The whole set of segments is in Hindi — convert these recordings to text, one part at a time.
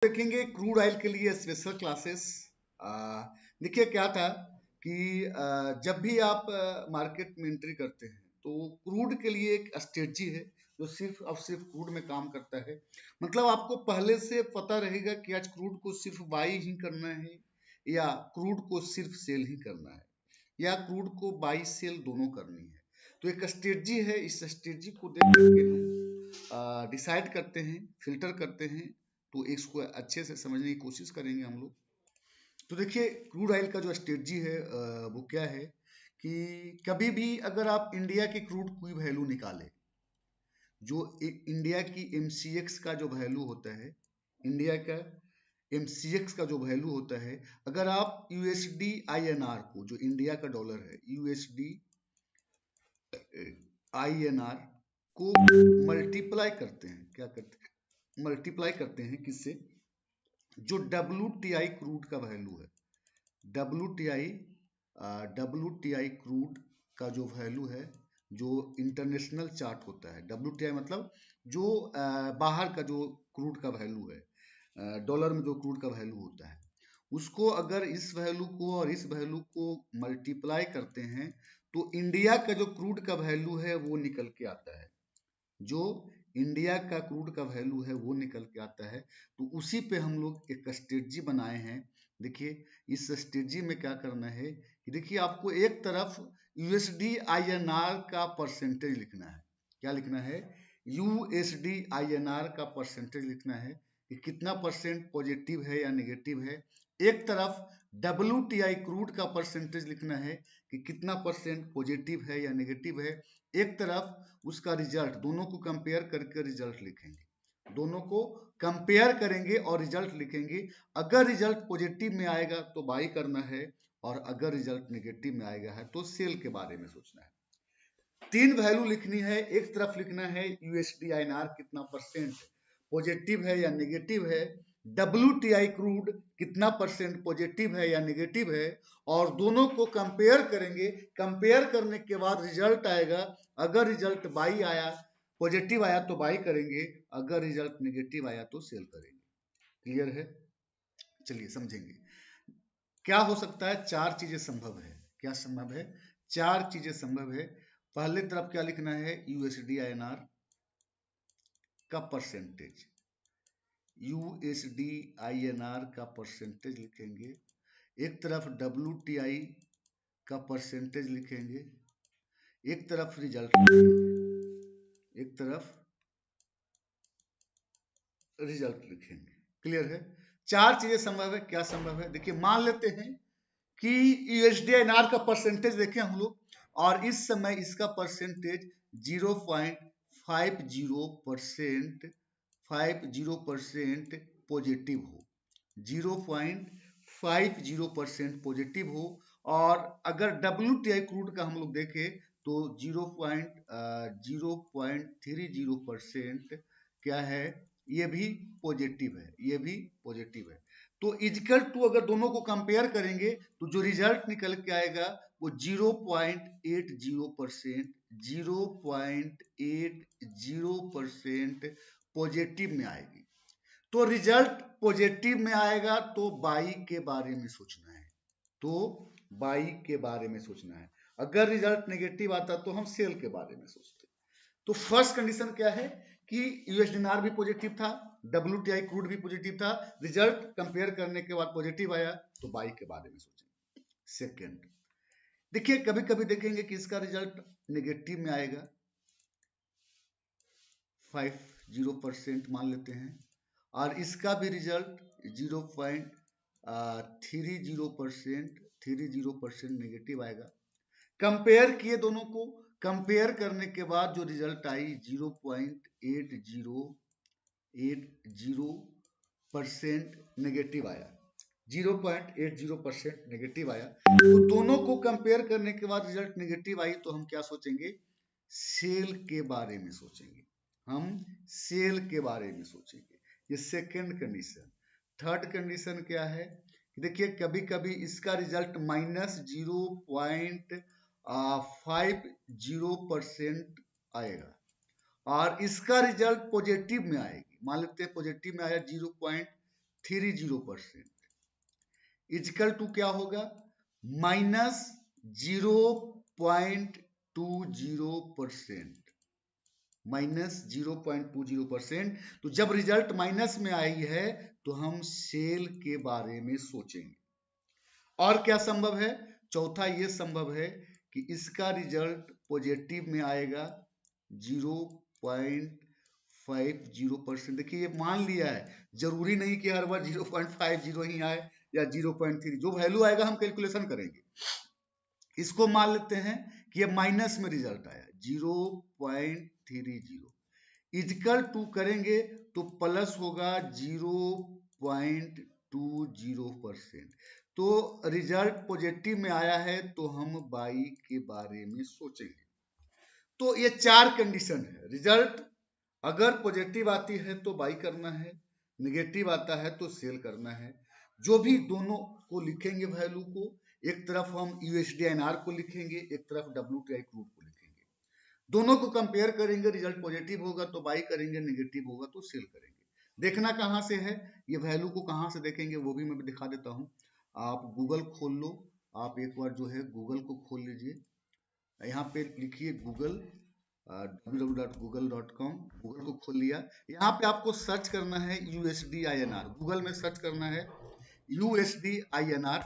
देखेंगे क्रूड ऑयल के लिए स्पेशल क्लासेस। देखिए क्या था कि जब भी आप मार्केट में एंट्री करते हैं तो क्रूड के लिए एक स्ट्रेटजी है जो सिर्फ और सिर्फ क्रूड में काम करता है। मतलब आपको पहले से पता रहेगा कि आज क्रूड को सिर्फ बाई ही करना है या क्रूड को सिर्फ सेल ही करना है या क्रूड को बाई सेल दोनों करनी है। तो एक स्ट्रेटजी है, इस स्ट्रेटजी को देख करके हम डिसाइड करते हैं, फिल्टर करते हैं। तो इसको अच्छे से समझने की कोशिश करेंगे हम लोग। तो देखिए क्रूड ऑयल का जो स्ट्रेटजी है वो क्या है कि कभी भी अगर आप इंडिया की क्रूड की वैल्यू निकालें, जो इंडिया की एमसीएक्स का जो वैल्यू होता है, इंडिया का एमसीएक्स का जो वैल्यू होता है, अगर आप यूएसडी आईएनआर को, जो इंडिया का डॉलर है, यूएसडी आईएनआर को मल्टीप्लाई करते हैं, क्या करते हैं, मल्टीप्लाई करते हैं किससे, जो WTI क्रूड का वैल्यू है, WTI WTI क्रूड का जो वैल्यू है, जो इंटरनेशनल चार्ट होता है, WTI मतलब जो बाहर का जो क्रूड का वैल्यू है, डॉलर में जो क्रूड का वैल्यू होता है, उसको अगर इस वैल्यू को और इस वैल्यू को मल्टीप्लाई करते हैं तो इंडिया का जो क्रूड का वैल्यू है वो निकल के आता है। जो इंडिया का क्रूड का वैल्यू है वो निकल के आता है। तो उसी पे हम लोग एक स्ट्रेटजी बनाए हैं। देखिए इस स्ट्रेटजी में क्या करना है कि देखिए आपको एक तरफ यूएसडी आईएनआर का परसेंटेज लिखना है। क्या लिखना है? यूएसडी आईएनआर का परसेंटेज लिखना है कि कितना परसेंट पॉजिटिव है या नेगेटिव है। एक तरफ WTI क्रूड का परसेंटेज लिखना है कि कितना परसेंट पॉजिटिव है या नेगेटिव है। एक तरफ उसका रिजल्ट, दोनों को कंपेयर करके रिजल्ट लिखेंगे, दोनों को कंपेयर करेंगे और रिजल्ट लिखेंगे। अगर रिजल्ट पॉजिटिव में आएगा तो बाई करना है और अगर रिजल्ट नेगेटिव में आएगा है तो सेल के बारे में सोचना है। तीन वैल्यू लिखनी है। एक तरफ लिखना है यूएसडी आईएनआर कितना परसेंट पॉजिटिव है या नेगेटिव है, WTI क्रूड कितना परसेंट पॉजिटिव है या नेगेटिव है, और दोनों को कंपेयर करेंगे। कंपेयर करने के बाद रिजल्ट आएगा। अगर रिजल्ट बाई आया, पॉजिटिव आया तो बाई करेंगे, अगर रिजल्ट नेगेटिव आया तो सेल करेंगे। क्लियर है? चलिए समझेंगे क्या हो सकता है। चार चीजें संभव है। क्या संभव है? चार चीजें संभव है। पहले तरफ क्या लिखना है? यूएसडी आईएनआर का परसेंटेज, यूएसडी आईएनआर का परसेंटेज लिखेंगे। एक तरफ WTI का परसेंटेज लिखेंगे, एक तरफ रिजल्ट लिखेंगे, एक तरफ रिजल्ट लिखेंगे। क्लियर है? चार चीजें संभव है। क्या संभव है? देखिए मान लेते हैं कि यूएसडी आईएनआर का परसेंटेज देखें हम लोग, और इस समय इसका परसेंटेज 0.50% 50% पॉजिटिव हो, 0.50% पॉजिटिव हो। और अगर WTI क्रूड का हम लोग देखें तो 0.30% क्या है, ये भी पॉजिटिव है, ये भी पॉजिटिव है। तो इजकल टू अगर दोनों को कंपेयर करेंगे तो जो रिजल्ट निकल के आएगा वो 0.80%, 0.80% पॉजिटिव में आएगी। तो रिजल्ट पॉजिटिव में आएगा तो बाई के बारे में सोचना है, तो बाई के बारे में सोचना है। अगर रिजल्ट नेगेटिव आता तो हम सेल के बारे में सोचते। तो फर्स्ट कंडीशन क्या है कि यूएसडीआर भी पॉजिटिव था, WTI क्रूड भी पॉजिटिव था, रिजल्ट कंपेयर करने के बाद पॉजिटिव आया तो बाई के बारे में सोचेंगे। सेकंड, देखिए कभी कभी देखेंगे कि इसका रिजल्ट नेगेटिव में आएगा, 50% मान लेते हैं, और इसका भी रिजल्ट 0.30% नेगेटिव आएगा। कंपेयर किए दोनों को, कंपेयर करने के बाद जो रिजल्ट आई 0.80% नेगेटिव आया, 0.80% नेगेटिव आया। तो दोनों को कंपेयर करने के बाद रिजल्ट नेगेटिव आई तो हम क्या सोचेंगे? सेल के बारे में सोचेंगे, हम सेल के बारे में सोचेंगे। ये सेकेंड कंडीशन। थर्ड कंडीशन क्या है? देखिए कभी कभी इसका रिजल्ट -0.50% आएगा और इसका रिजल्ट पॉजिटिव में आएगी। मान लेते हैं पॉजिटिव में आया -0.30% इजकल टू क्या होगा -0.20%, -0.20%। तो जब रिजल्ट माइनस में आई है तो हम सेल के बारे में सोचेंगे। और क्या संभव है? चौथा ये संभव है कि इसका रिजल्ट पॉजिटिव में आएगा 0.50%। देखिए ये मान लिया है, जरूरी नहीं कि हर बार 0.50 ही आए या 0.3, जो वैल्यू आएगा हम कैलकुलेशन करेंगे। इसको मान लेते हैं कि ये माइनस में रिजल्ट आया 0.30, इजकल टू करेंगे तो प्लस होगा 0.20%। तो रिजल्ट पॉजिटिव में आया है तो हम बाई के बारे में सोचेंगे। तो ये 4 कंडीशन है। रिजल्ट अगर पॉजिटिव आती है तो बाई करना है, नेगेटिव आता है तो सेल करना है। जो भी दोनों को लिखेंगे वैल्यू को, एक तरफ हम USD/INR को लिखेंगे, एक तरफ WTI क्रूड को लिखेंगे। दोनों को कंपेयर करेंगे, रिजल्ट पॉजिटिव होगा तो बाई करेंगे, नेगेटिव होगा तो सेल करेंगे। देखना कहाँ से है, ये वैल्यू को कहाँ से देखेंगे वो भी मैं दिखा देता हूँ। आप गूगल खोल लो, आप एक बार जो है गूगल को खोल लीजिए। यहाँ पे लिखिए गूगल, www.google.com, गूगल को खोल लिया। यहाँ पे आपको सर्च करना है USD/INR, गूगल में सर्च करना है USD/INR,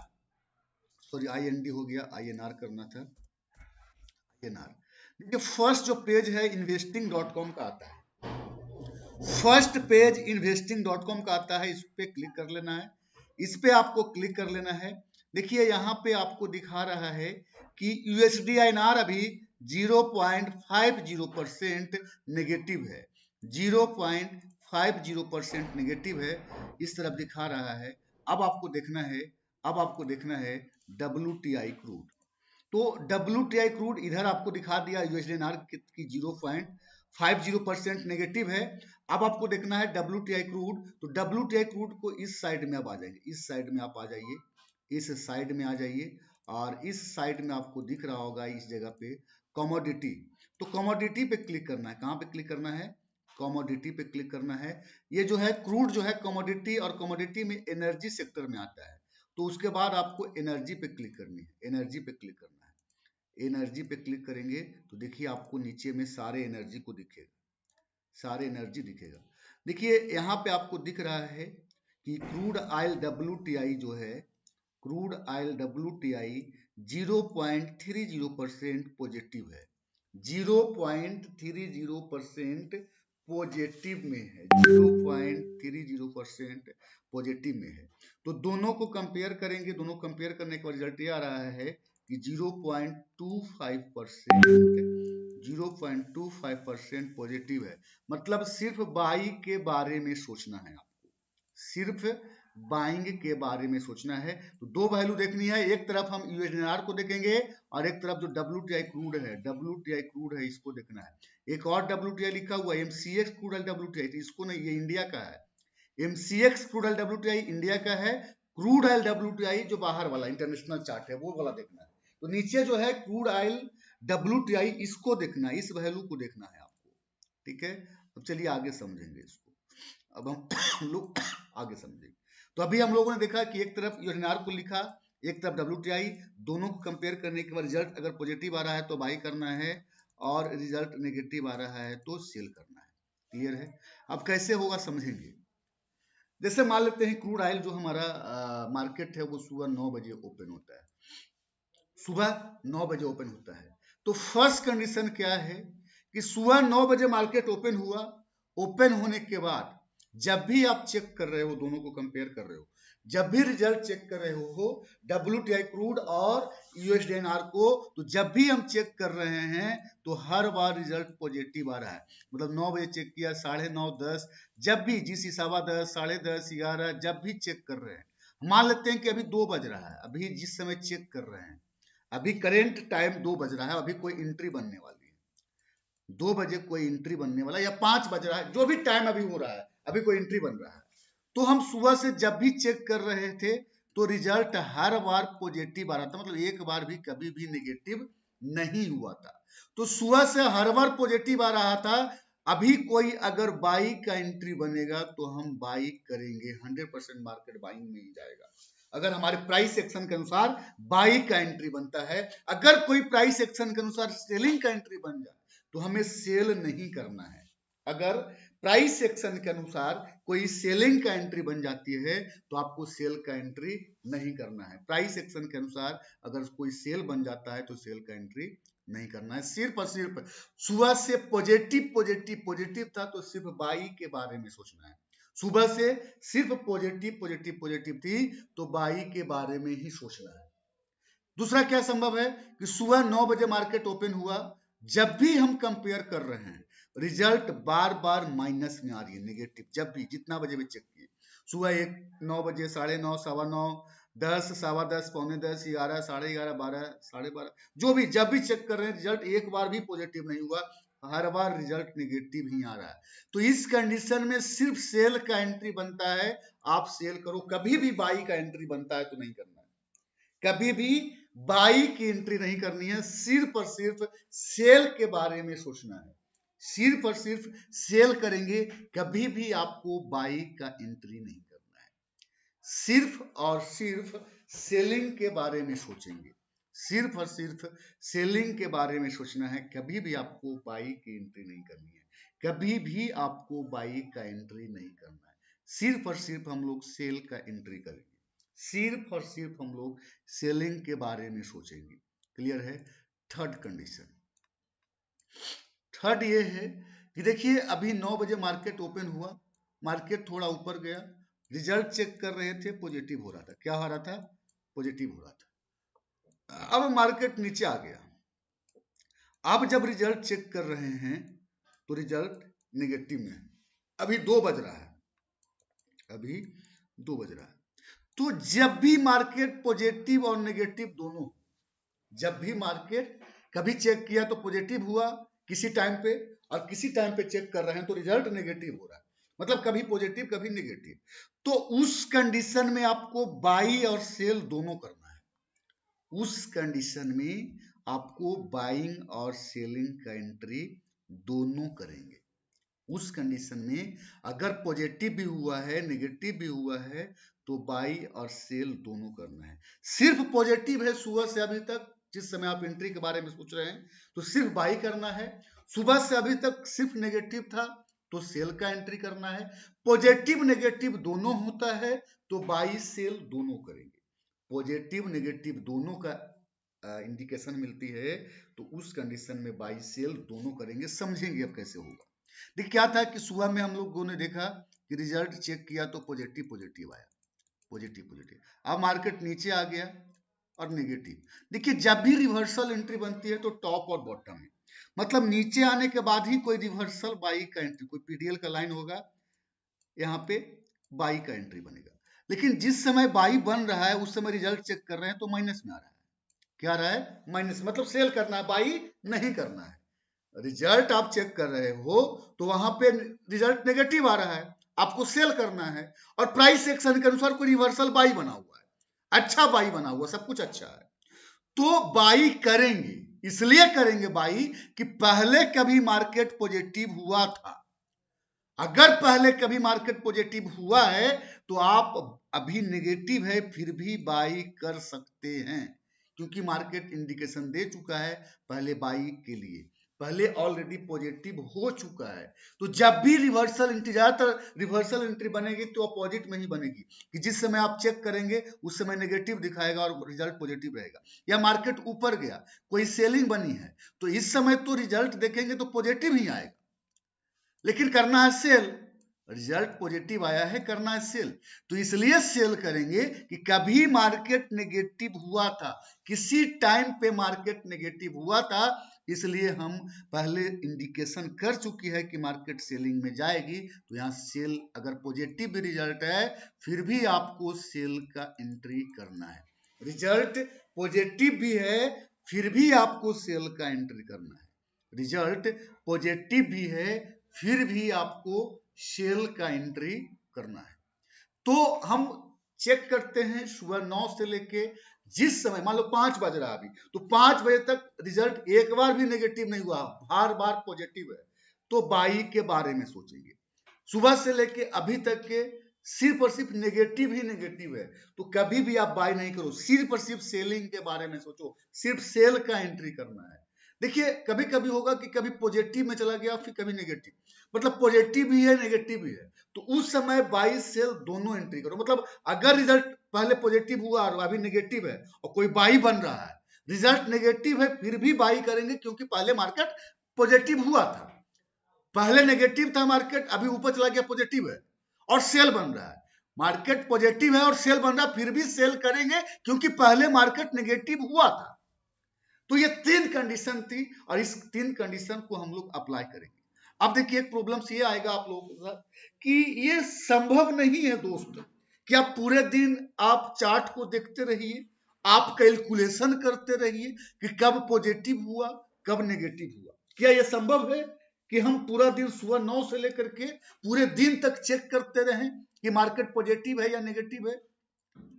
सॉरी IND हो गया, INR करना था, INR। देखिए फर्स्ट जो पेज है investing.com का आता है, फर्स्ट पेज investing.com का आता है, इस पे क्लिक कर लेना है। इस पे आपको क्लिक कर लेना है। देखिए यहाँ पे आपको दिखा रहा है कि USD/INR अभी 0.50% नेगेटिव है, 0.50% नेगेटिव है, इस तरफ दिखा रहा है। अब आपको देखना है WTI क्रूड। तो WTI क्रूड इधर आपको दिखा दिया USD/INR की 0.50% नेगेटिव है। अब आपको देखना है WTI क्रूड। तो WTI क्रूड को इस साइड में आप आ जाएंगे, इस साइड में आप आ जाइए, इस साइड में आ जाइए, और इस साइड में आपको दिख रहा होगा इस जगह पे कमोडिटी। तो कमोडिटी पे क्लिक करना है। कहाँ पे क्लिक करना है? कमोडिटी पे क्लिक करना है। ये जो है क्रूड जो है कमोडिटी, और कमोडिटी में एनर्जी सेक्टर में आता है। तो उसके बाद आपको एनर्जी पे क्लिक करनी है, एनर्जी पे क्लिक करना है। एनर्जी पे क्लिक करेंगे तो देखिए आपको नीचे में सारे एनर्जी को दिखेगा, सारे एनर्जी दिखेगा। देखिए यहाँ पे आपको दिख रहा है कि क्रूड ऑयल WTI जो है, क्रूड ऑयल WTI 0.30% पॉजिटिव है, 0.30% पॉजिटिव में है, 0.30% पॉजिटिव में है। तो दोनों को कंपेयर करेंगे, दोनों कंपेयर करने के बाद रिजल्ट ये आ रहा है कि 0.25% पॉजिटिव है। मतलब सिर्फ बाई के बारे में सोचना है आपको, सिर्फ बाइंग के बारे में सोचना है। तो दो वैल्यू देखनी है, एक तरफ हम USD/INR को देखेंगे और एक तरफ जो WTI क्रूड है, WTI क्रूड है, इसको देखना है। एक और WTI लिखा हुआ है MCX क्रूड ऑयल WTI, तो इसको नहीं, ये इंडिया का है। MCX crude oil WTI India का है, क्रूड ऑयल WTI जो बाहर वाला इंटरनेशनल चार्ट है वो वाला देखना है। तो नीचे जो है क्रूड ऑयल WTI, इसको देखना है, इस वैल्यू को देखना है आपको, ठीक है। अब चलिए आगे समझेंगे इसको, अब हम लोग आगे समझेंगे। तो अभी हम लोगों ने देखा कि एक तरफ USD/INR को लिखा, एक तरफ WTI, दोनों को कंपेयर करने के बाद रिजल्ट अगर पॉजिटिव आ रहा है तो बाई करना है, और रिजल्ट नेगेटिव आ रहा है तो सेल करना है। क्लियर है? अब कैसे होगा समझेंगे। जैसे मान लेते हैं क्रूड ऑयल जो हमारा मार्केट है वो सुबह 9 बजे ओपन होता है, सुबह 9 बजे ओपन होता है। तो फर्स्ट कंडीशन क्या है कि सुबह 9 बजे मार्केट ओपन हुआ, ओपन होने के बाद जब भी आप चेक कर रहे हो, दोनों को कंपेयर कर रहे हो, जब भी रिजल्ट चेक कर रहे हो WTI क्रूड और USD/INR को, तो जब भी हम चेक कर रहे हैं तो हर बार रिजल्ट पॉजिटिव आ रहा है। मतलब 9 बजे चेक किया, 9:30, 10, जब भी, जिस 10:15, 10:30, 11, जब भी चेक कर रहे हैं, मान लेते हैं कि अभी 2 बज रहा है, अभी जिस समय चेक कर रहे हैं, अभी करेंट टाइम 2 बज रहा है, अभी कोई एंट्री बनने वाली है, 2 बजे कोई एंट्री बनने वाला है, या 5 बज रहा है, जो भी टाइम अभी हो रहा है, अभी कोई एंट्री बन रहा है। तो हम सुबह से जब भी चेक कर रहे थे तो रिजल्ट हर बार पॉजिटिव आ रहा था, मतलब एक बार भी कभी भी नेगेटिव नहीं हुआ था। तो सुबह से हर बार पॉजिटिव आ रहा था, अभी कोई अगर बाई का एंट्री बनेगा तो हम बाई करेंगे, 100% मार्केट बाइंग में ही जाएगा अगर हमारे प्राइस एक्शन के अनुसार बाई का एंट्री बनता है। अगर कोई प्राइस एक्शन के अनुसार सेलिंग का एंट्री बन जाए तो हमें सेल नहीं करना है। अगर प्राइस एक्शन के अनुसार कोई सेलिंग का एंट्री बन जाती है तो आपको सेल का एंट्री नहीं करना है। प्राइस एक्शन के अनुसार अगर कोई सेल बन जाता है तो सेल का एंट्री नहीं करना है। सिर्फ और सिर्फ सुबह से पॉजिटिव पॉजिटिव पॉजिटिव था तो सिर्फ बाई के बारे में सोचना है। सुबह से सिर्फ पॉजिटिव पॉजिटिव पॉजिटिव थी तो बाई के बारे में ही सोचना है। दूसरा क्या संभव है कि सुबह 9 बजे मार्केट ओपन हुआ, जब भी हम कंपेयर कर रहे हैं रिजल्ट बार बार माइनस में आ रही है, नेगेटिव। जब भी जितना बजे भी चेक किए, सुबह 9 बजे, 9:30, 9:15, 10, 10:15, पौने 10, 11, 11:30, 12, 12:30, जो भी जब भी चेक कर रहे हैं रिजल्ट एक बार भी पॉजिटिव नहीं हुआ, हर बार रिजल्ट नेगेटिव ही आ रहा है। तो इस कंडीशन में सिर्फ सेल का एंट्री बनता है, आप सेल करो। कभी भी बाई का एंट्री बनता है तो नहीं करना है, कभी भी बाई की एंट्री नहीं करनी है। सिर्फ और सिर्फ सेल के बारे में सोचना है, सिर्फ और सिर्फ सेल करेंगे, कभी भी आपको बाई का एंट्री नहीं करना है। सिर्फ और सिर्फ सेलिंग के बारे में सोचेंगे, सिर्फ और सिर्फ सेलिंग के बारे में सोचना है, कभी भी आपको बाई की एंट्री नहीं करनी है, कभी भी आपको बाई का एंट्री नहीं करना है। सिर्फ और सिर्फ हम लोग सेल का एंट्री करेंगे, सिर्फ और सिर्फ हम लोग सेलिंग के बारे में सोचेंगे। क्लियर है? थर्ड कंडीशन, थर्ड ये है कि देखिए अभी 9 बजे मार्केट ओपन हुआ, मार्केट थोड़ा ऊपर गया, रिजल्ट चेक कर रहे थे, पॉजिटिव हो रहा था। क्या हो रहा था? पॉजिटिव हो रहा था। अब मार्केट नीचे आ गया, अब जब रिजल्ट चेक कर रहे हैं तो रिजल्ट नेगेटिव में है। अभी 2 बज रहा है, अभी 2 बज रहा है। तो जब भी मार्केट पॉजिटिव और नेगेटिव दोनों, जब भी मार्केट कभी चेक किया तो पॉजिटिव हुआ किसी टाइम पे, और किसी टाइम पे चेक कर रहे हैं तो रिजल्ट नेगेटिव हो रहा है, मतलब कभी पॉजिटिव कभी नेगेटिव, तो उस कंडीशन में आपको बाई और सेल दोनों करना है। उस कंडीशन में आपको बाइंग और सेलिंग का एंट्री दोनों करेंगे। उस कंडीशन में अगर पॉजिटिव भी हुआ है नेगेटिव भी हुआ है तो बाई और सेल दोनों करना है। सिर्फ पॉजिटिव है सुबह से अभी तक, जिस समय आप एंट्री के बारे में सोच रहे हैं तो सिर्फ बाई करना है। सुबह से अभी तक सिर्फ नेगेटिव था तो सेल का एंट्री करना है। पॉजिटिव नेगेटिव दोनों होता है तो बाई सेल दोनों करेंगे। पॉजिटिव नेगेटिव दोनों का इंडिकेशन मिलती है तो उस कंडीशन में बाई सेल दोनों करेंगे। समझेंगे अब कैसे होगा। देखिए क्या था कि सुबह में हम लोगों ने देखा कि रिजल्ट चेक किया तो पॉजिटिव पॉजिटिव आया, पॉजिटिव पॉजिटिव। अब मार्केट नीचे आ गया और नेगेटिव। देखिए जब भी रिवर्सल एंट्री बनती है तो टॉप और बॉटम में, मतलब नीचे आने के बाद ही कोई रिवर्सल बाई का एंट्री, कोई पीडीएल का लाइन होगा, यहाँ पे बाई का एंट्री बनेगा। लेकिन जिस समय बाई बन रहा है उस समय रिजल्ट चेक कर रहे हैं तो माइनस में आ रहा है। क्या आ रहा है? माइनस, मतलब सेल करना है, बाई नहीं करना है। रिजल्ट आप चेक कर रहे हो तो वहां पे रिजल्ट नेगेटिव आ रहा है, आपको सेल करना है, और प्राइस एक्शन के अनुसार कोई रिवर्सल बाई बना हुआ है, अच्छा बाई बना हुआ, सब कुछ अच्छा है, तो बाई करेंगे। इसलिए करेंगे बाई कि पहले कभी मार्केट पॉजिटिव हुआ था। अगर पहले कभी मार्केट पॉजिटिव हुआ है तो आप अभी नेगेटिव है फिर भी बाई कर सकते हैं, क्योंकि मार्केट इंडिकेशन दे चुका है पहले बाई के लिए, पहले ऑलरेडी पॉजिटिव हो चुका है। तो जब भी रिवर्सल एंट्री, ज्यादातर रिवर्सल एंट्री बनेगी तो अपोजिट में ही बनेगी, कि जिस समय आप चेक करेंगे उस समय नेगेटिव दिखाएगा और रिजल्ट पॉजिटिव रहेगा। या मार्केट ऊपर गया, कोई सेलिंग बनी है तो इस समय तो रिजल्ट देखेंगे तो पॉजिटिव ही आएगा, लेकिन करना है सेल। रिजल्ट पॉजिटिव आया है, करना है सेल, तो इसलिए सेल करेंगे कि कभी मार्केट नेगेटिव हुआ था, किसी टाइम पे मार्केट नेगेटिव हुआ था, इसलिए हम पहले इंडिकेशन कर चुकी है कि मार्केट सेलिंग में जाएगी, तो यहाँ सेल, अगर पॉजिटिव भी रिजल्ट है फिर भी आपको सेल का एंट्री करना है। रिजल्ट पॉजिटिव भी है फिर भी आपको सेल का एंट्री करना है। रिजल्ट पॉजिटिव भी है फिर भी आपको सेल का एंट्री करना है। तो हम चेक करते हैं सुबह 9 से लेके जिस समय, मान लो 5 बज रहा है अभी, तो 5 बजे तक रिजल्ट एक बार भी नेगेटिव नहीं हुआ, बार बार पॉजिटिव है। तो बाई के बारे में सोचेंगे। सुबह से लेके अभी तक के सिर्फ और सिर्फ नेगेटिव ही नेगेटिव है, तो कभी भी आप बाय नहीं करो, सिर्फ और सिर्फ सेलिंग के बारे में सोचो, सिर्फ सेल का एंट्री करना है। देखिए कभी कभी होगा कि कभी पॉजिटिव में चला गया फिर कभी नेगेटिव, मतलब पॉजिटिव भी है नेगेटिव भी है, तो उस समय बाई सेल दोनों एंट्री करो। मतलब अगर रिजल्ट पहले पॉजिटिव हुआ और अभी नेगेटिव है और कोई बाई बन रहा है, रिजल्ट नेगेटिव है फिर भी बाई करेंगे, क्योंकि पहले मार्केट पॉजिटिव हुआ था, पहले नेगेटिव था मार्केट, अभी ऊपर चला गया पॉजिटिव है और सेल बन रहा है। मार्केट पॉजिटिव है और सेल बन रहा है, फिर भी सेल करेंगे क्योंकि पहले मार्केट नेगेटिव हुआ था। तो ये तीन कंडीशन थी और इस तीन कंडीशन को हम लोग अप्लाई करेंगे। अब देखिए एक प्रॉब्लम ये आएगा आप लोगों के साथ कि ये संभव नहीं है दोस्त कि आप पूरे दिन आप चार्ट को देखते रहिए, आप कैलकुलेशन करते रहिए कि कब पॉजिटिव हुआ कब नेगेटिव हुआ। क्या यह संभव है कि हम पूरा दिन सुबह 9 से लेकर के पूरे दिन तक चेक करते रहें कि मार्केट पॉजिटिव है या नेगेटिव है?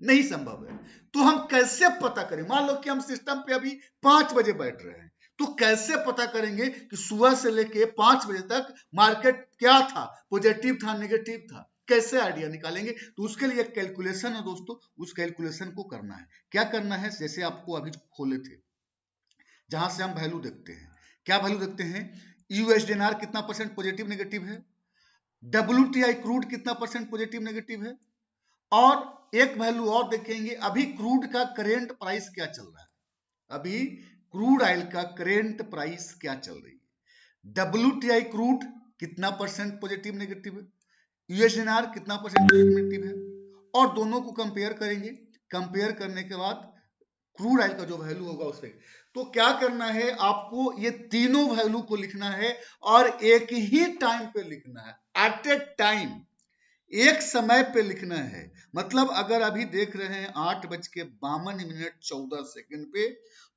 नहीं संभव है। तो हम कैसे पता करें? मान लो कि हम सिस्टम पे अभी 5 बजे बैठ रहे हैं, तो कैसे पता करेंगे कि सुबह से लेके 5 बजे तक मार्केट क्या था, पॉजिटिव था नेगेटिव था? कैसे आइडिया निकालेंगे? तो उसके लिए एक कैलकुलेशन है दोस्तों, उस कैलकुलेशन को करना है। क्या करना है? जैसे आपको अभी खोले थे जहां से हम वैल्यू देखते हैं, क्या वैल्यू देखते हैं? यूएसडीएनआर कितना परसेंट पॉजिटिव नेगेटिव है, डब्ल्यूटीआई क्रूड कितना परसेंट पॉजिटिव नेगेटिव है, और एक वैल्यू और देखेंगे अभी क्रूड का करेंट प्राइस क्या चल रहा है, अभी क्रूड ऑयल का करेंट प्राइस क्या चल रही है, डब्ल्यूटीआई क्रूड कितना परसेंट पॉजिटिव नेगेटिव है, यूएसडीएनआर कितना परसेंट पॉजिटिव नेगेटिव है, और दोनों को कंपेयर करेंगे। कंपेयर करने के बाद क्रूड ऑयल का जो वैल्यू होगा उससे, तो क्या करना है आपको, ये तीनों वैल्यू को लिखना है और एक ही टाइम पे लिखना है, एट ए टाइम, एक समय पे लिखना है। मतलब अगर अभी देख रहे हैं 8:52 पे,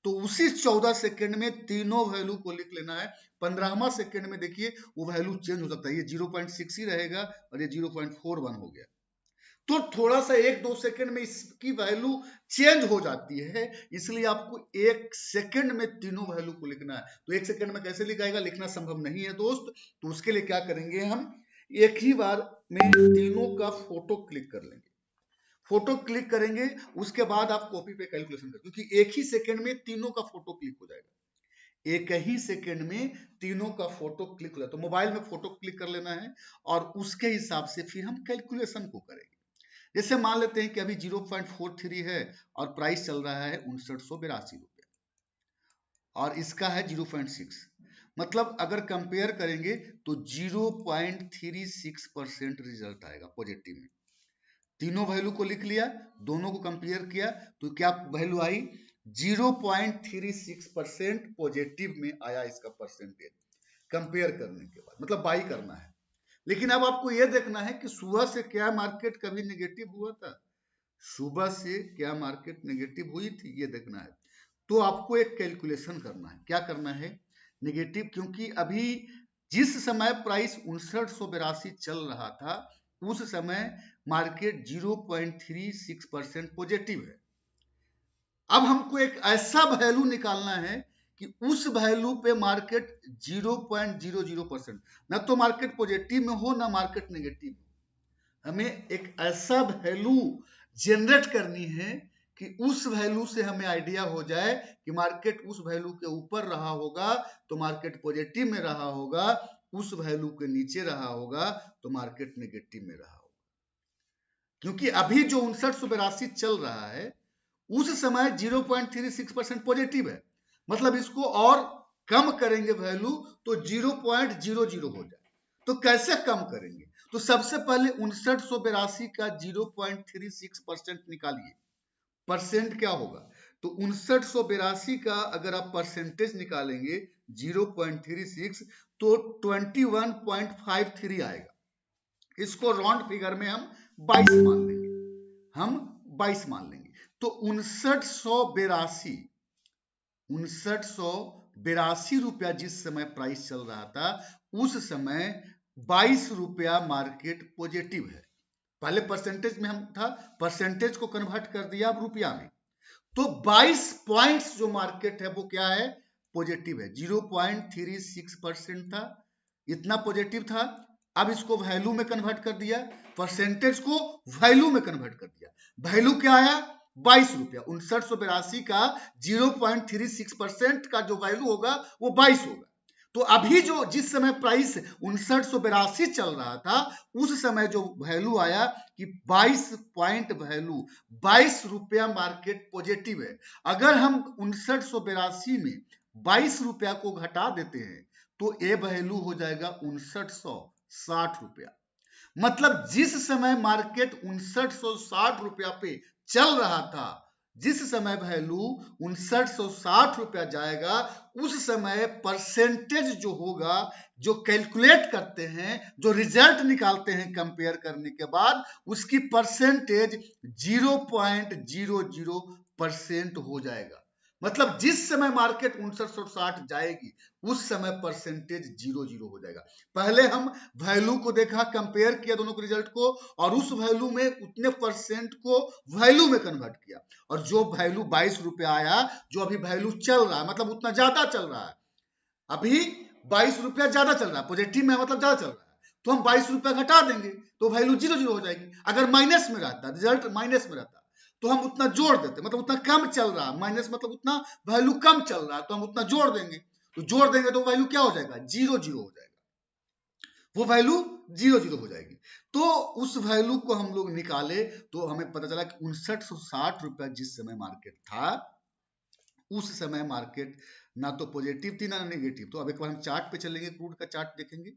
तो उसी 14 सेकंड में तीनों वैल्यू को लिख लेना है। 15वां सेकंड में देखिए वो वैल्यू चेंज हो सकता है, ये 0.6 ही रहेगा और ये 0.41 हो गया, तो थोड़ा सा 1-2 सेकंड में इसकी वैल्यू चेंज हो जाती है, इसलिए आपको 1 सेकंड में तीनों वैल्यू को लिखना है। तो 1 सेकंड में कैसे लिखाएगा, लिखना संभव नहीं है दोस्त। तो उसके लिए क्या करेंगे, हम एक ही बार में तीनों का फोटो क्लिक कर लेंगे। फोटो क्लिक करेंगे उसके बाद आप कॉपी पे कैलकुलेशन करें, क्योंकि एक ही सेकंड में तीनों का फोटो क्लिक हो जाएगा, एक ही सेकंड में तीनों का फोटो क्लिक हो जाएगा। तो मोबाइल में फोटो क्लिक कर लेना है और उसके हिसाब से फिर हम कैलकुलेशन को करेंगे। जैसे मान लेते हैं कि अभी 0.43 है और प्राइस चल रहा है 5982 रुपये और इसका है 0.6, मतलब अगर कंपेयर करेंगे तो 0.36% रिजल्ट आएगा पॉजिटिव में। तीनों वैल्यू को लिख लिया, दोनों को कंपेयर किया, तो क्या वैल्यू आई, 0.36% पॉजिटिव में आया इसका परसेंटेज कंपेयर करने के बाद, मतलब बाई करना है। लेकिन अब आपको यह देखना है कि सुबह से क्या मार्केट कभी नेगेटिव हुआ था, सुबह से क्या मार्केट नेगेटिव हुई थी, ये देखना है। तो आपको एक कैलकुलेशन करना है, क्या करना है, नेगेटिव, क्योंकि अभी जिस समय प्राइस 5982 चल रहा था उस समय मार्केट 0.36% पॉजिटिव है। अब हमको एक ऐसा वैल्यू निकालना है कि उस वैल्यू पे मार्केट 0.00%, ना तो मार्केट पॉजिटिव में हो ना मार्केट नेगेटिव हो, हमें एक ऐसा वैल्यू जनरेट करनी है कि उस वैल्यू से हमें आइडिया हो जाए कि मार्केट उस वैल्यू के ऊपर रहा होगा तो मार्केट पॉजिटिव में रहा होगा, उस वैल्यू के नीचे रहा होगा तो मार्केट नेगेटिव में रहा होगा। क्योंकि अभी जो 5982 चल रहा है उस समय 0.36% पॉजिटिव है, मतलब इसको और कम करेंगे वैल्यू तो 0.00 हो जाए। तो कैसे कम करेंगे, तो सबसे पहले 5982 का 0.36% निकालिए, परसेंट क्या होगा, तो 5982 का अगर आप परसेंटेज निकालेंगे 0.36 तो 21.53 आएगा। इसको राउंड फिगर में हम 22 मान लेंगे, हम 22 मान लेंगे। तो 5982 रुपया जिस समय प्राइस चल रहा था उस समय 22 रुपया मार्केट पॉजिटिव है। पहले परसेंटेज में हम था, परसेंटेज को कन्वर्ट कर दिया अब रुपया में, तो 22 पॉइंट्स जो मार्केट है वो क्या है, पॉजिटिव है। 0.36% था, इतना पॉजिटिव था, अब इसको वैल्यू में कन्वर्ट कर दिया, परसेंटेज को वैल्यू में कन्वर्ट कर दिया। वैल्यू क्या आया? 22 रुपया। 5982 का 0.36% का जो वैल्यू होगा वो 22 होगा। तो अभी जो जिस समय प्राइस 5982 चल रहा था, उस समय जो वैल्यू आया कि 22 पॉइंट वैल्यू, 22 रुपया मार्केट पॉजिटिव है। अगर हम 5982 में 22 रुपया को घटा देते हैं तो ये वैल्यू हो जाएगा 5960 रुपया। मतलब जिस समय मार्केट 5960 रुपया पे चल रहा था, जिस समय वैल्यू 5960 रुपया जाएगा, उस समय परसेंटेज जो होगा, जो कैलकुलेट करते हैं, जो रिजल्ट निकालते हैं कंपेयर करने के बाद, उसकी परसेंटेज 0.00% हो जाएगा। मतलब जिस समय मार्केट 5960 जाएगी उस समय परसेंटेज 00 हो जाएगा। पहले हम वैल्यू को देखा, कंपेयर किया दोनों के रिजल्ट को, और उस वैल्यू में उतने परसेंट को वैल्यू में कन्वर्ट किया, और जो वैल्यू 22 रुपया आया, जो अभी वैल्यू चल रहा है, मतलब उतना ज्यादा चल रहा है, अभी 22 रुपया ज्यादा चल रहा है, पॉजिटिव में मतलब ज्यादा चल रहा है, तो हम 22 रुपया घटा देंगे तो वैल्यू 00 हो जाएगी। अगर माइनस में रहता, रिजल्ट माइनस में रहता, तो हम उतना जोड़ देते, मतलब उतना कम चल रहा है, माइनस मतलब उतना वैल्यू कम चल रहा है, तो हम उतना जोड़ देंगे, तो जोड़ देंगे तो वैल्यू क्या हो जाएगा? 00 हो जाएगा, वो वैल्यू 00 हो जाएगी। तो उस वैल्यू को हम लोग निकाले तो हमें पता चला कि 5960 रुपया जिस समय मार्केट था, उस समय मार्केट ना तो पॉजिटिव थी ना नेगेटिव। तो अब एक बार हम चार्ट पे चलेंगे, क्रूड का चार्ट देखेंगे।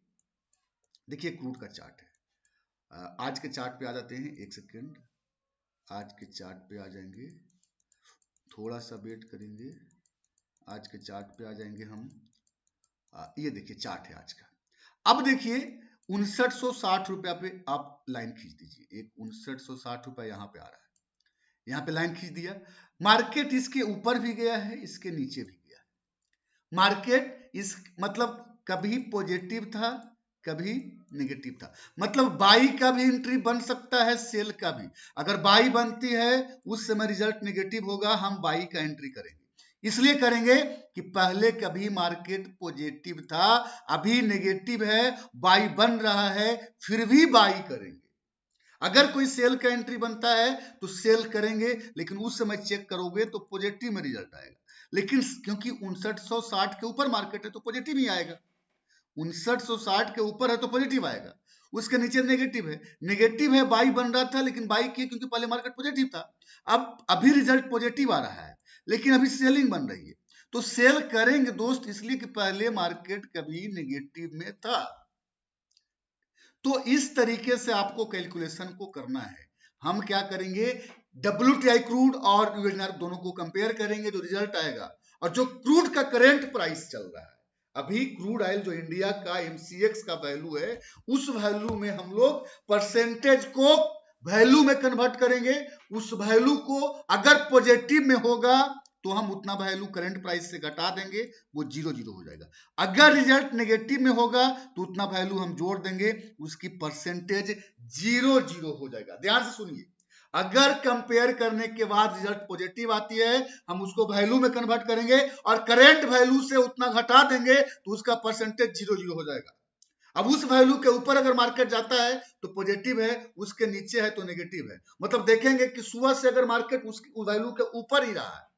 देखिए क्रूड का चार्ट है, आज के चार्ट पे आ जाते हैं, एक सेकेंड, आज के चार्ट पे आ जाएंगे, थोड़ा सा वेट करेंगे, आज के चार्ट पे आ जाएंगे हम। ये देखिए चार्ट है आज का। अब देखिए 5960 रुपया पे आप लाइन खींच दीजिए, एक 5960 रुपया यहाँ पे आ रहा है, यहाँ पे लाइन खींच दिया। मार्केट इसके ऊपर भी गया है, इसके नीचे भी गया है। मार्केट इस मतलब कभी पॉजिटिव था, कभी नेगेटिव था, मतलब बाई का भी एंट्री बन सकता है, सेल का भी। अगर बाई बनती है उस समय रिजल्ट नेगेटिव होगा, हम बाई का एंट्री करेंगे। इसलिए करेंगे कि पहले कभी मार्केट पॉजिटिव था, अभी नेगेटिव है, बाई बन रहा है, फिर भी बाई करेंगे। अगर कोई सेल का एंट्री बनता है तो सेल करेंगे, लेकिन उस समय चेक करोगे तो पॉजिटिव में रिजल्ट आएगा। लेकिन क्योंकि 5960 के ऊपर मार्केट है तो पॉजिटिव ही आएगा, 5960 के ऊपर है तो पॉजिटिव आएगा, उसके नीचे नेगेटिव है। नेगेटिव है, बाई बन रहा था लेकिन बाई किया क्योंकि पहले मार्केट पॉजिटिव था। अब अभी रिजल्ट पॉजिटिव आ रहा है लेकिन अभी सेलिंग बन रही है, तो सेल करेंगे दोस्त, इसलिए कि पहले मार्केट कभी नेगेटिव में था। तो इस तरीके से आपको कैलकुलेशन को करना है। हम क्या करेंगे, WTI क्रूड और यूएसआर दोनों को कंपेयर करेंगे, जो रिजल्ट आएगा, और जो क्रूड का करेंट प्राइस चल रहा है, अभी क्रूड ऑयल जो इंडिया का MCX का वैल्यू है, उस वैल्यू में हम लोग परसेंटेज को वैल्यू में कन्वर्ट करेंगे। उस वैल्यू को अगर पॉजिटिव में होगा तो हम उतना वैल्यू करंट प्राइस से घटा देंगे, वो 00 हो जाएगा। अगर रिजल्ट नेगेटिव में होगा तो उतना वैल्यू हम जोड़ देंगे, उसकी परसेंटेज 00 हो जाएगा। ध्यान से सुनिए, अगर कंपेयर करने के बाद रिजल्ट पॉजिटिव आती है, हम उसको वैल्यू में कन्वर्ट करेंगे और करंट वैल्यू से उतना घटा देंगे तो उसका परसेंटेज 00 हो जाएगा। अब उस वैल्यू के ऊपर अगर मार्केट जाता है तो पॉजिटिव है, उसके नीचे है तो नेगेटिव है। मतलब देखेंगे कि सुबह से अगर मार्केट उस वैल्यू के ऊपर ही रहा है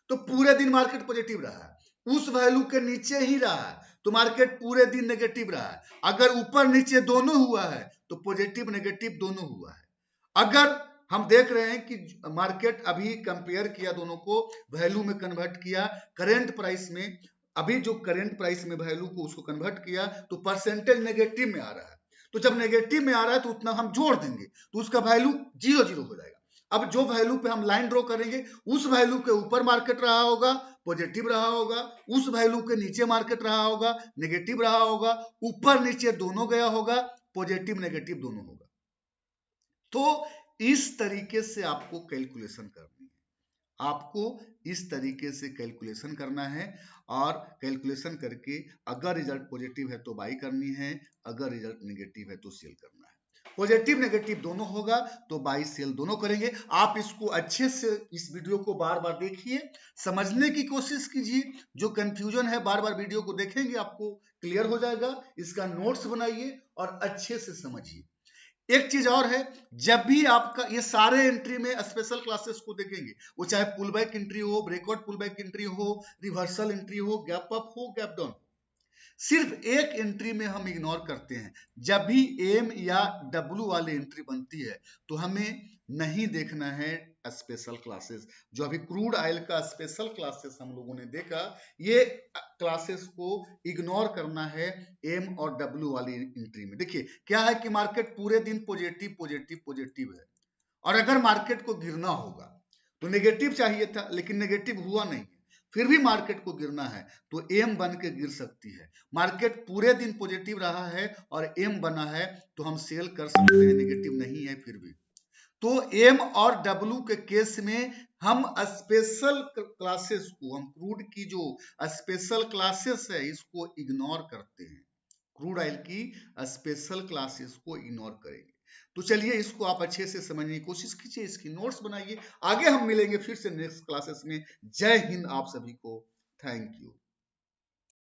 तो पूरे दिन मार्केट पॉजिटिव रहा है, उस वैल्यू के नीचे ही रहा है तो मार्केट पूरे दिन नेगेटिव रहा है। अगर ऊपर नीचे दोनों हुआ है तो पॉजिटिव नेगेटिव दोनों हुआ है। अगर हम देख रहे हैं कि मार्केट अभी कंपेयर किया, दोनों को वैल्यू में कन्वर्ट किया, करेंट प्राइस में, अभी जो करेंट प्राइस में वैल्यू को उसको कन्वर्ट किया तो परसेंटेज नेगेटिव में आ रहा है। तो जब नेगेटिव में आ रहा है तो उतना हम जोड़ देंगे तो उसका वैल्यू 00 हो जाएगा। अब जो वैल्यू पे हम लाइन ड्रॉ करेंगे, उस वैल्यू के ऊपर मार्केट रहा होगा, पॉजिटिव रहा होगा, उस वैल्यू के नीचे मार्केट रहा होगा, नेगेटिव रहा होगा, ऊपर नीचे दोनों गया होगा, पॉजिटिव नेगेटिव दोनों होगा। तो इस तरीके से आपको कैलकुलेशन करनी है, आपको इस तरीके से कैलकुलेशन करना है, और कैलकुलेशन करके अगर रिजल्ट पॉजिटिव है तो बाई करनी है, अगर रिजल्ट नेगेटिव है तो सेल करना है। पॉजिटिव नेगेटिव दोनों होगा तो बाई सेल दोनों करेंगे। आप इसको अच्छे से इस वीडियो को बार बार देखिए, समझने की कोशिश कीजिए। जो कंफ्यूजन है बार बार वीडियो को देखेंगे आपको क्लियर हो जाएगा। इसका नोट्स बनाइए और अच्छे से समझिए। एक चीज और है, जब भी आपका ये सारे एंट्री में स्पेशल क्लासेस को देखेंगे, वो चाहे पुल बैक एंट्री हो, ब्रेकआउट पुल बैक एंट्री हो, रिवर्सल एंट्री हो, गैप अप हो, गैप डाउन, सिर्फ एक एंट्री में हम इग्नोर करते हैं। जब भी एम या डब्ल्यू वाली एंट्री बनती है तो हमें नहीं देखना है स्पेशल क्लासेस। जो अभी क्रूड ऑयल का स्पेशल क्लासेस हम लोगों ने देखा, ये क्लासेस को इग्नोर करना है एम और डब्ल्यू वाली एंट्री में। देखिए क्या है कि मार्केट पूरे दिन पॉजिटिव पॉजिटिव पॉजिटिव है, और अगर मार्केट को गिरना होगा तो नेगेटिव चाहिए था, लेकिन नेगेटिव हुआ नहीं, फिर भी मार्केट को गिरना है तो एम बन के गिर सकती है। मार्केट पूरे दिन पॉजिटिव रहा है और एम बना है तो हम सेल कर सकते हैं, नेगेटिव नहीं है फिर भी। तो एम और डब्ल्यू के केस में हम स्पेशल क्लासेस को, हम क्रूड की जो स्पेशल क्लासेस है इसको इग्नोर करते हैं। क्रूड ऑयल की स्पेशल क्लासेस को इग्नोर करेंगे। तो चलिए इसको आप अच्छे से समझने की कोशिश कीजिए, इसकी नोट्स बनाइए। आगे हम मिलेंगे फिर से नेक्स्ट क्लासेस में। जय हिंद आप सभी को। Thank you.